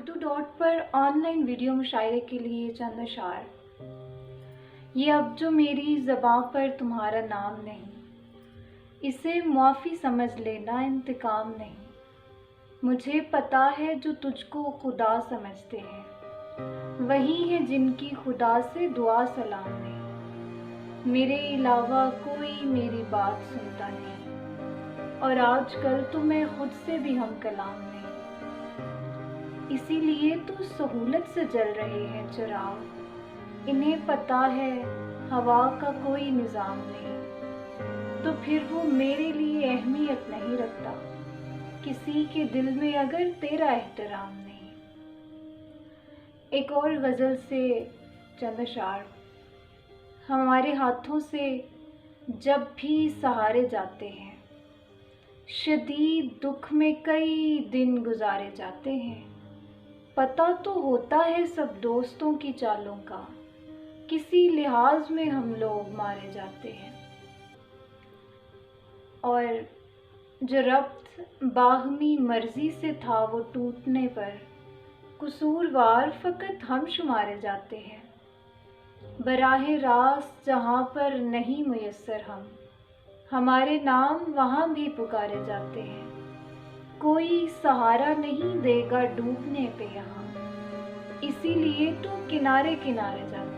Urdu dot पर online video मुशायरे के लिए चंद अशार। ये अब जो मेरी ज़बां पर तुम्हारा नाम नहीं, इसे मुआफ़ी समझ लेना इंतकाम नहीं। मुझे पता है जो तुझको खुदा समझते हैं, वही है जिनकी खुदा से दुआ सलाम नहीं। मेरे अलावा कोई मेरी बात सुनता नहीं, और आजकल तो मैं खुद से भी हम कलाम नहीं। इसीलिए तो सहूलत से जल रहे हैं चिराग, इन्हें पता है हवा का कोई निज़ाम नहीं। तो फिर वो मेरे लिए अहमियत नहीं रखता, किसी के दिल में अगर तेरा एहतराम नहीं। एक और गज़ल से चंद अशार। हमारे हाथों से जब भी सहारे जाते हैं, शदीद दुख में कई दिन गुजारे जाते हैं। पता तो होता है सब दोस्तों की चालों का, किसी लिहाज में हम लोग मारे जाते हैं। और जो रब्त बाहमी मर्जी से था वो टूटने पर, कसूरवार फ़कत हम शुमारे जाते हैं। बराहे रास्त जहाँ पर नहीं मुयस्सर हम, हमारे नाम वहाँ भी पुकारे जाते हैं। कोई सहारा नहीं देगा डूबने पे यहाँ, इसीलिए तो किनारे किनारे जाते हैं।